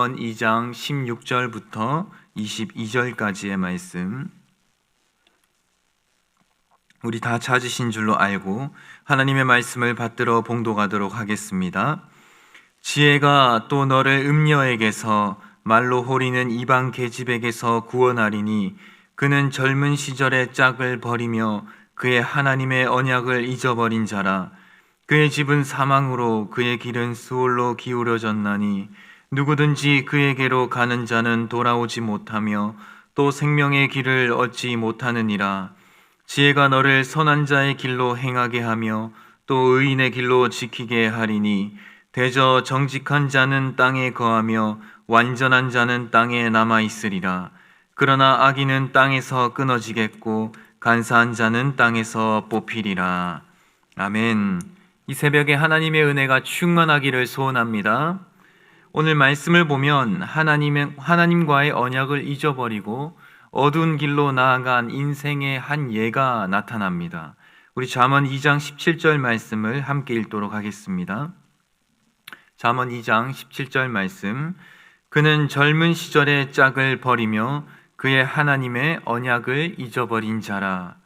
2장 16절부터 22절까지의 말씀, 우리 다 찾으신 줄로 알고 하나님의 말씀을 받들어 봉독하도록 하겠습니다. 지혜가 또 너를 음녀에게서 말로 호리는 이방 계집에게서 구원하리니 그는 젊은 시절의 짝을 버리며 그의 하나님의 언약을 잊어버린 자라. 그의 집은 사망으로 그의 길은 수올로 기울어졌나니 누구든지 그에게로 가는 자는 돌아오지 못하며 또 생명의 길을 얻지 못하느니라. 지혜가 너를 선한 자의 길로 행하게 하며 또 의인의 길로 지키게 하리니 대저 정직한 자는 땅에 거하며 완전한 자는 땅에 남아 있으리라. 그러나 악인은 땅에서 끊어지겠고 간사한 자는 땅에서 뽑히리라. 아멘. 이 새벽에 하나님의 은혜가 충만하기를 소원합니다. 오늘 말씀을 보면 하나님과의 언약을 잊어버리고 어두운 길로 나아간 인생의 한 예가 나타납니다. 우리 잠언 2장 17절 말씀을 함께 읽도록 하겠습니다. 잠언 2장 17절 말씀. 그는 젊은 시절의 짝을 버리며 그의 하나님의 언약을 잊어버린 자라.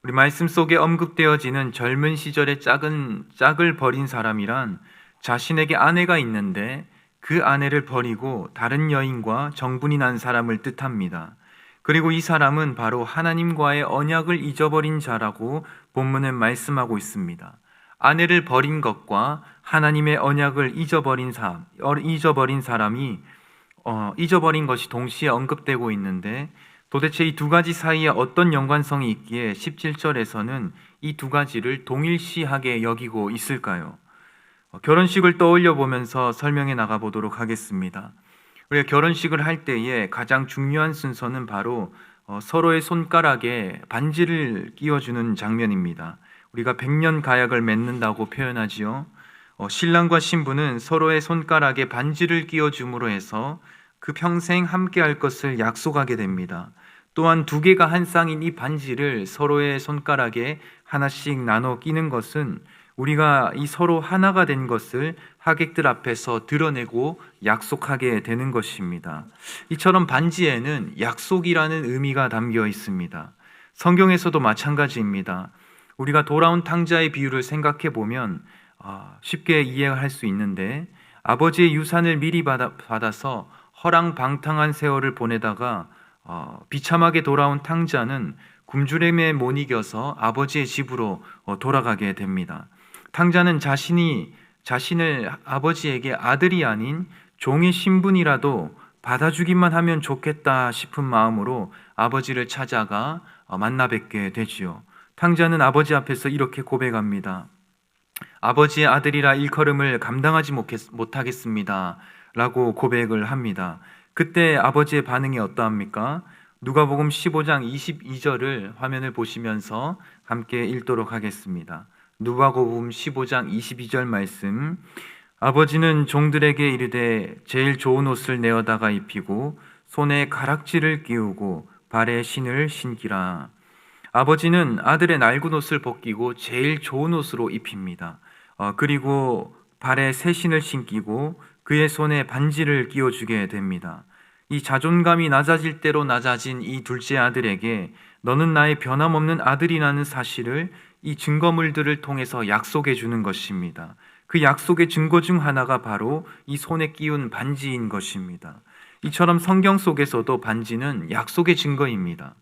우리 말씀 속에 언급되어지는 젊은 시절의 짝을 버린 사람이란 자신에게 아내가 있는데 그 아내를 버리고 다른 여인과 정분이 난 사람을 뜻합니다. 그리고 이 사람은 바로 하나님과의 언약을 잊어버린 자라고 본문은 말씀하고 있습니다. 아내를 버린 것과 하나님의 언약을 잊어버린 것이 동시에 언급되고 있는데 도대체 이 두 가지 사이에 어떤 연관성이 있기에 17절에서는 이 두 가지를 동일시하게 여기고 있을까요? 결혼식을 떠올려 보면서 설명해 나가 보도록 하겠습니다. 우리가 결혼식을 할 때에 가장 중요한 순서는 바로 서로의 손가락에 반지를 끼워주는 장면입니다. 우리가 백년 가약을 맺는다고 표현하지요. 신랑과 신부는 서로의 손가락에 반지를 끼워줌으로 해서 그 평생 함께할 것을 약속하게 됩니다. 또한 두 개가 한 쌍인 이 반지를 서로의 손가락에 하나씩 나눠 끼는 것은 우리가 이 서로 하나가 된 것을 하객들 앞에서 드러내고 약속하게 되는 것입니다. 이처럼 반지에는 약속이라는 의미가 담겨 있습니다. 성경에서도 마찬가지입니다. 우리가 돌아온 탕자의 비유를 생각해 보면 쉽게 이해할 수 있는데, 아버지의 유산을 미리 받아서 허랑방탕한 세월을 보내다가 비참하게 돌아온 탕자는 굶주림에 못 이겨서 아버지의 집으로 돌아가게 됩니다. 탕자는 자신을 아버지에게 아들이 아닌 종의 신분이라도 받아주기만 하면 좋겠다 싶은 마음으로 아버지를 찾아가 만나 뵙게 되지요. 탕자는 아버지 앞에서 이렇게 고백합니다. 아버지의 아들이라 일컬음을 감당하지 못하겠습니다 라고 고백을 합니다. 그때 아버지의 반응이 어떠합니까? 누가복음 15장 22절을 화면을 보시면서 함께 읽도록 하겠습니다. 누가복음 15장 22절 말씀. 아버지는 종들에게 이르되 제일 좋은 옷을 내어다가 입히고 손에 가락지를 끼우고 발에 신을 신기라. 아버지는 아들의 낡은 옷을 벗기고 제일 좋은 옷으로 입힙니다. 그리고 발에 새 신을 신기고 그의 손에 반지를 끼워주게 됩니다. 이 자존감이 낮아질 대로 낮아진 이 둘째 아들에게 너는 나의 변함없는 아들이라는 사실을 이 증거물들을 통해서 약속해 주는 것입니다. 그 약속의 증거 중 하나가 바로 이 손에 끼운 반지인 것입니다. 이처럼 성경 속에서도 반지는 약속의 증거입니다.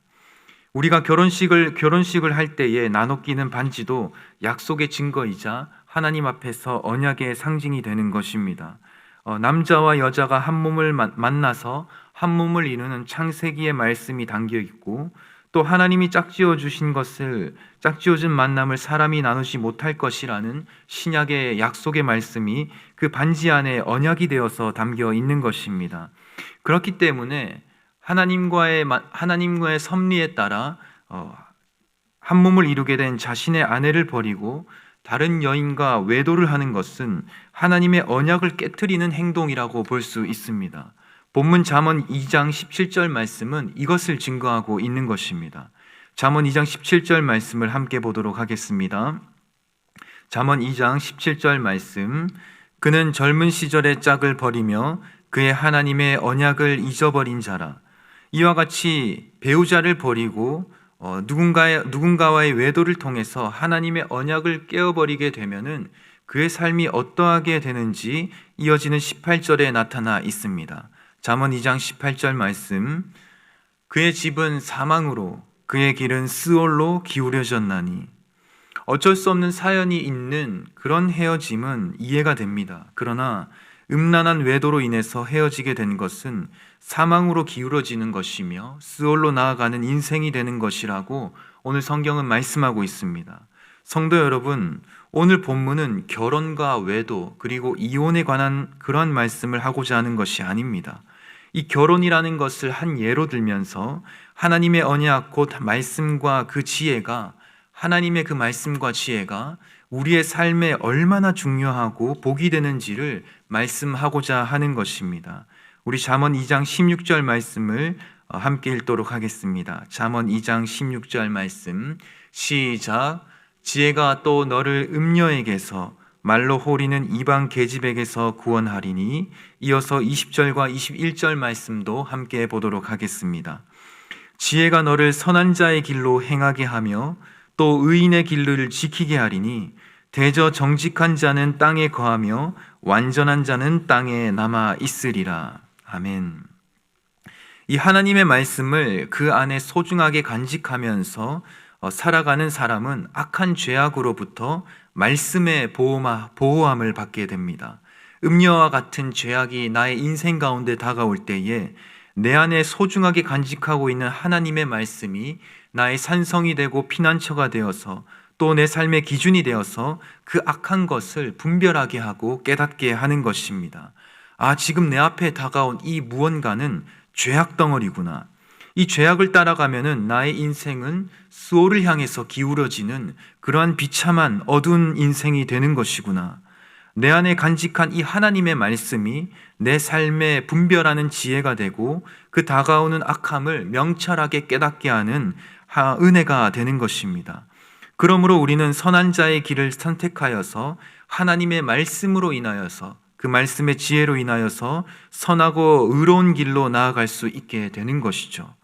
우리가 결혼식을 할 때에 나눠 끼는 반지도 약속의 증거이자 하나님 앞에서 언약의 상징이 되는 것입니다. 남자와 여자가 한 몸을 만나서 한 몸을 이루는 창세기의 말씀이 담겨 있고, 또 하나님이 짝지어준 만남을 사람이 나누지 못할 것이라는 신약의 약속의 말씀이 그 반지 안에 언약이 되어서 담겨 있는 것입니다. 그렇기 때문에 하나님과의 섭리에 따라 한 몸을 이루게 된 자신의 아내를 버리고 다른 여인과 외도를 하는 것은 하나님의 언약을 깨트리는 행동이라고 볼 수 있습니다. 본문 잠언 2장 17절 말씀은 이것을 증거하고 있는 것입니다. 잠언 2장 17절 말씀을 함께 보도록 하겠습니다. 잠언 2장 17절 말씀. 그는 젊은 시절의 짝을 버리며 그의 하나님의 언약을 잊어버린 자라. 이와 같이 배우자를 버리고 누군가와의 외도를 통해서 하나님의 언약을 깨어버리게 되면은 그의 삶이 어떠하게 되는지 이어지는 18절에 나타나 있습니다. 잠언 2장 18절 말씀. 그의 집은 사망으로 그의 길은 스올로 기울여졌나니. 어쩔 수 없는 사연이 있는 그런 헤어짐은 이해가 됩니다. 그러나 음란한 외도로 인해서 헤어지게 된 것은 사망으로 기울어지는 것이며 스올로 나아가는 인생이 되는 것이라고 오늘 성경은 말씀하고 있습니다. 성도 여러분, 오늘 본문은 결혼과 외도 그리고 이혼에 관한 그러한 말씀을 하고자 하는 것이 아닙니다. 이 결혼이라는 것을 한 예로 들면서 하나님의 언약 곧 말씀과 그 지혜가, 하나님의 그 말씀과 지혜가 우리의 삶에 얼마나 중요하고 복이 되는지를 말씀하고자 하는 것입니다. 우리 잠언 2장 16절 말씀을 함께 읽도록 하겠습니다. 잠언 2장 16절 말씀 시작. 지혜가 또 너를 음녀에게서 말로 호리는 이방 계집에게서 구원하리니. 이어서 20절과 21절 말씀도 함께 보도록 하겠습니다. 지혜가 너를 선한 자의 길로 행하게 하며 또 의인의 길을 지키게 하리니. 대저 정직한 자는 땅에 거하며 완전한 자는 땅에 남아 있으리라. 아멘. 이 하나님의 말씀을 그 안에 소중하게 간직하면서 살아가는 사람은 악한 죄악으로부터 말씀의 보호함을 받게 됩니다. 음녀와 같은 죄악이 나의 인생 가운데 다가올 때에 내 안에 소중하게 간직하고 있는 하나님의 말씀이 나의 산성이 되고 피난처가 되어서 또 내 삶의 기준이 되어서 그 악한 것을 분별하게 하고 깨닫게 하는 것입니다. 아, 지금 내 앞에 다가온 이 무언가는 죄악 덩어리구나. 이 죄악을 따라가면은 나의 인생은 수오를 향해서 기울어지는 그러한 비참한 어두운 인생이 되는 것이구나. 내 안에 간직한 이 하나님의 말씀이 내 삶에 분별하는 지혜가 되고 그 다가오는 악함을 명철하게 깨닫게 하는 은혜가 되는 것입니다. 그러므로 우리는 선한 자의 길을 선택하여서 하나님의 말씀으로 인하여서 그 말씀의 지혜로 인하여서 선하고 의로운 길로 나아갈 수 있게 되는 것이죠.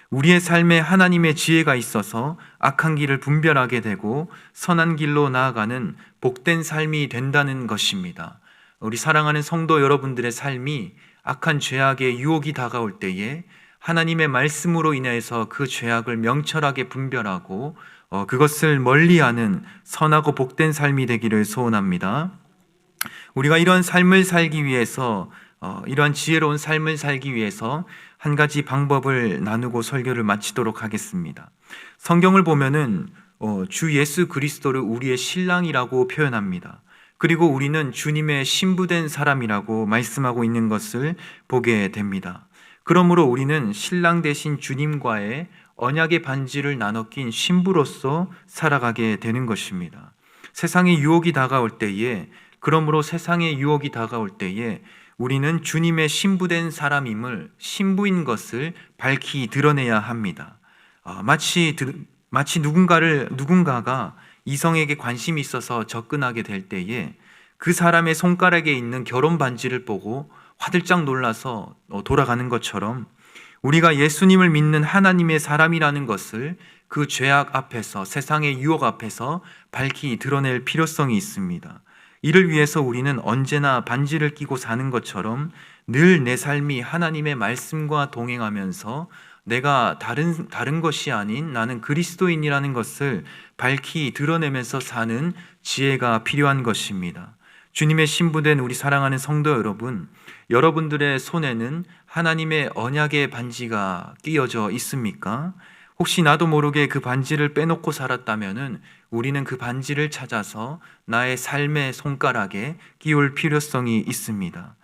우리의 삶에 하나님의 지혜가 있어서 악한 길을 분별하게 되고 선한 길로 나아가는 복된 삶이 된다는 것입니다. 우리 사랑하는 성도 여러분들의 삶이 악한 죄악의 유혹이 다가올 때에 하나님의 말씀으로 인해서 그 죄악을 명철하게 분별하고 그것을 멀리하는 선하고 복된 삶이 되기를 소원합니다. 우리가 이러한 삶을 살기 위해서 이러한 지혜로운 삶을 살기 위해서 한 가지 방법을 나누고 설교를 마치도록 하겠습니다. 성경을 보면은 주 예수 그리스도를 우리의 신랑이라고 표현합니다. 그리고 우리는 주님의 신부된 사람이라고 말씀하고 있는 것을 보게 됩니다. 그러므로 우리는 신랑 되신 주님과의 언약의 반지를 나눠 낀 신부로서 살아가게 되는 것입니다. 세상의 유혹이 다가올 때에, 그러므로 세상의 유혹이 다가올 때에 우리는 주님의 신부된 사람임을, 신부인 것을 밝히 드러내야 합니다. 마치 누군가가 이성에게 관심이 있어서 접근하게 될 때에 그 사람의 손가락에 있는 결혼 반지를 보고 화들짝 놀라서 돌아가는 것처럼 우리가 예수님을 믿는 하나님의 사람이라는 것을 그 죄악 앞에서, 세상의 유혹 앞에서 밝히 드러낼 필요성이 있습니다. 이를 위해서 우리는 언제나 반지를 끼고 사는 것처럼 늘 내 삶이 하나님의 말씀과 동행하면서 내가 다른 것이 아닌 나는 그리스도인이라는 것을 밝히 드러내면서 사는 지혜가 필요한 것입니다. 주님의 신부된 우리 사랑하는 성도 여러분, 여러분들의 손에는 하나님의 언약의 반지가 끼어져 있습니까? 혹시 나도 모르게 그 반지를 빼놓고 살았다면은 우리는 그 반지를 찾아서 나의 삶의 손가락에 끼울 필요성이 있습니다.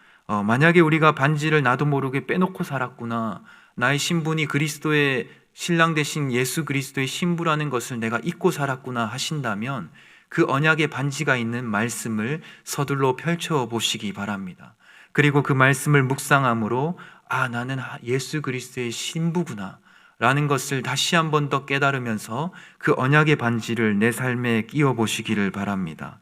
만약에 우리가 반지를 나도 모르게 빼놓고 살았구나, 나의 신분이 그리스도의 신랑 되신 예수 그리스도의 신부라는 것을 내가 잊고 살았구나 하신다면 그 언약의 반지가 있는 말씀을 서둘러 펼쳐 보시기 바랍니다. 그리고 그 말씀을 묵상함으로 나는 예수 그리스도의 신부구나 라는 것을 다시 한 번 더 깨달으면서 그 언약의 반지를 내 삶에 끼워 보시기를 바랍니다.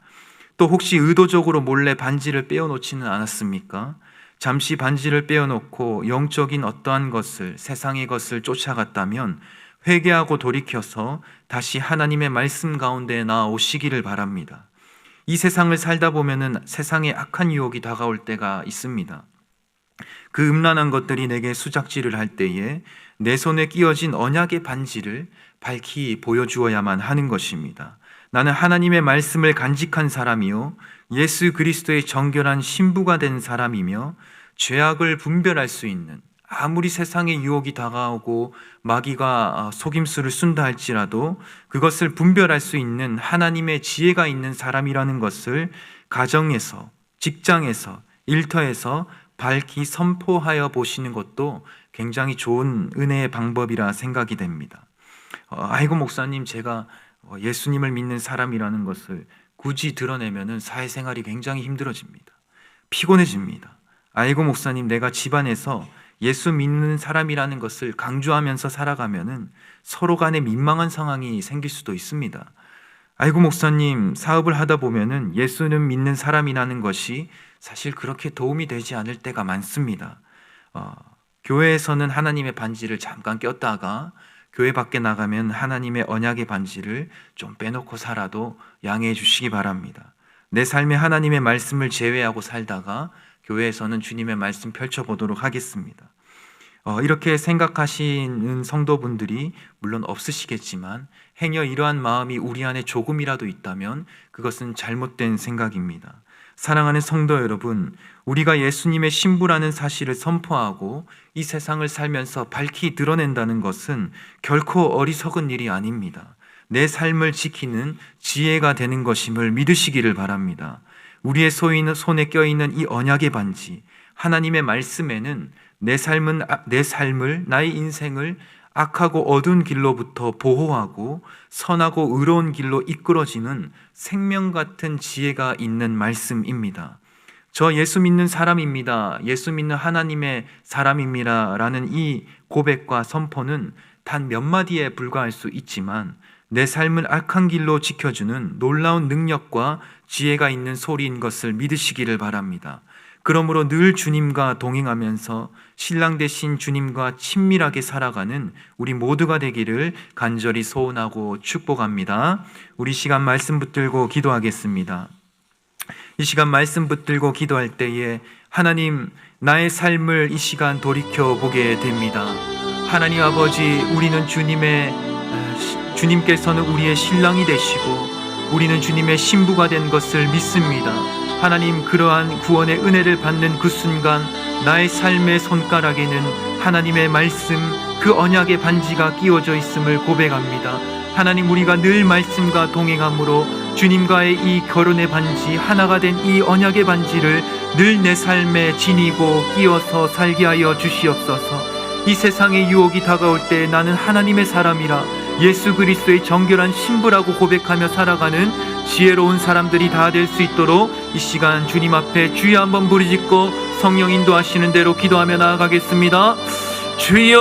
또 혹시 의도적으로 몰래 반지를 빼어놓지는 않았습니까? 잠시 반지를 빼어놓고 영적인 어떠한 것을, 세상의 것을 쫓아갔다면 회개하고 돌이켜서 다시 하나님의 말씀 가운데 나오시기를 바랍니다. 이 세상을 살다 보면은 세상에 악한 유혹이 다가올 때가 있습니다. 그 음란한 것들이 내게 수작질을 할 때에 내 손에 끼어진 언약의 반지를 밝히 보여주어야만 하는 것입니다. 나는 하나님의 말씀을 간직한 사람이요 예수 그리스도의 정결한 신부가 된 사람이며 죄악을 분별할 수 있는, 아무리 세상의 유혹이 다가오고 마귀가 속임수를 쓴다 할지라도 그것을 분별할 수 있는 하나님의 지혜가 있는 사람이라는 것을 가정에서, 직장에서, 일터에서 밝히 선포하여 보시는 것도 굉장히 좋은 은혜의 방법이라 생각이 됩니다. 아이고 목사님, 제가 예수님을 믿는 사람이라는 것을 굳이 드러내면은 사회생활이 굉장히 힘들어집니다. 피곤해집니다. 아이고 목사님, 내가 집안에서 예수 믿는 사람이라는 것을 강조하면서 살아가면은 서로 간에 민망한 상황이 생길 수도 있습니다. 아이고 목사님, 사업을 하다 보면은 예수는 믿는 사람이라는 것이 사실 그렇게 도움이 되지 않을 때가 많습니다. 교회에서는 하나님의 반지를 잠깐 꼈다가 교회 밖에 나가면 하나님의 언약의 반지를 좀 빼놓고 살아도 양해해 주시기 바랍니다. 내 삶에 하나님의 말씀을 제외하고 살다가 교회에서는 주님의 말씀 펼쳐보도록 하겠습니다. 이렇게 생각하시는 성도분들이 물론 없으시겠지만 행여 이러한 마음이 우리 안에 조금이라도 있다면 그것은 잘못된 생각입니다. 사랑하는 성도 여러분, 우리가 예수님의 신부라는 사실을 선포하고 이 세상을 살면서 밝히 드러낸다는 것은 결코 어리석은 일이 아닙니다. 내 삶을 지키는 지혜가 되는 것임을 믿으시기를 바랍니다. 우리의 손에 껴있는 이 언약의 반지, 하나님의 말씀에는 내 삶을, 나의 인생을 악하고 어두운 길로부터 보호하고 선하고 의로운 길로 이끌어지는 생명 같은 지혜가 있는 말씀입니다. 저 예수 믿는 사람입니다. 예수 믿는 하나님의 사람입니다. 라는 이 고백과 선포는 단 몇 마디에 불과할 수 있지만 내 삶을 악한 길로 지켜주는 놀라운 능력과 지혜가 있는 소리인 것을 믿으시기를 바랍니다. 그러므로 늘 주님과 동행하면서 신랑 되신 주님과 친밀하게 살아가는 우리 모두가 되기를 간절히 소원하고 축복합니다. 우리 시간 말씀 붙들고 기도하겠습니다. 이 시간 말씀 붙들고 기도할 때에 하나님, 나의 삶을 이 시간 돌이켜보게 됩니다. 하나님 아버지, 우리는 주님께서는 우리의 신랑이 되시고 우리는 주님의 신부가 된 것을 믿습니다. 하나님, 그러한 구원의 은혜를 받는 그 순간 나의 삶의 손가락에는 하나님의 말씀, 그 언약의 반지가 끼워져 있음을 고백합니다. 하나님, 우리가 늘 말씀과 동행함으로 주님과의 이 결혼의 반지, 하나가 된 이 언약의 반지를 늘 내 삶에 지니고 끼워서 살게 하여 주시옵소서. 이 세상의 유혹이 다가올 때 나는 하나님의 사람이라 예수 그리스도의 정결한 신부라고 고백하며 살아가는 지혜로운 사람들이 다 될 수 있도록 이 시간 주님 앞에 주여 한번 부르짖고 성령 인도하시는 대로 기도하며 나아가겠습니다. 주여!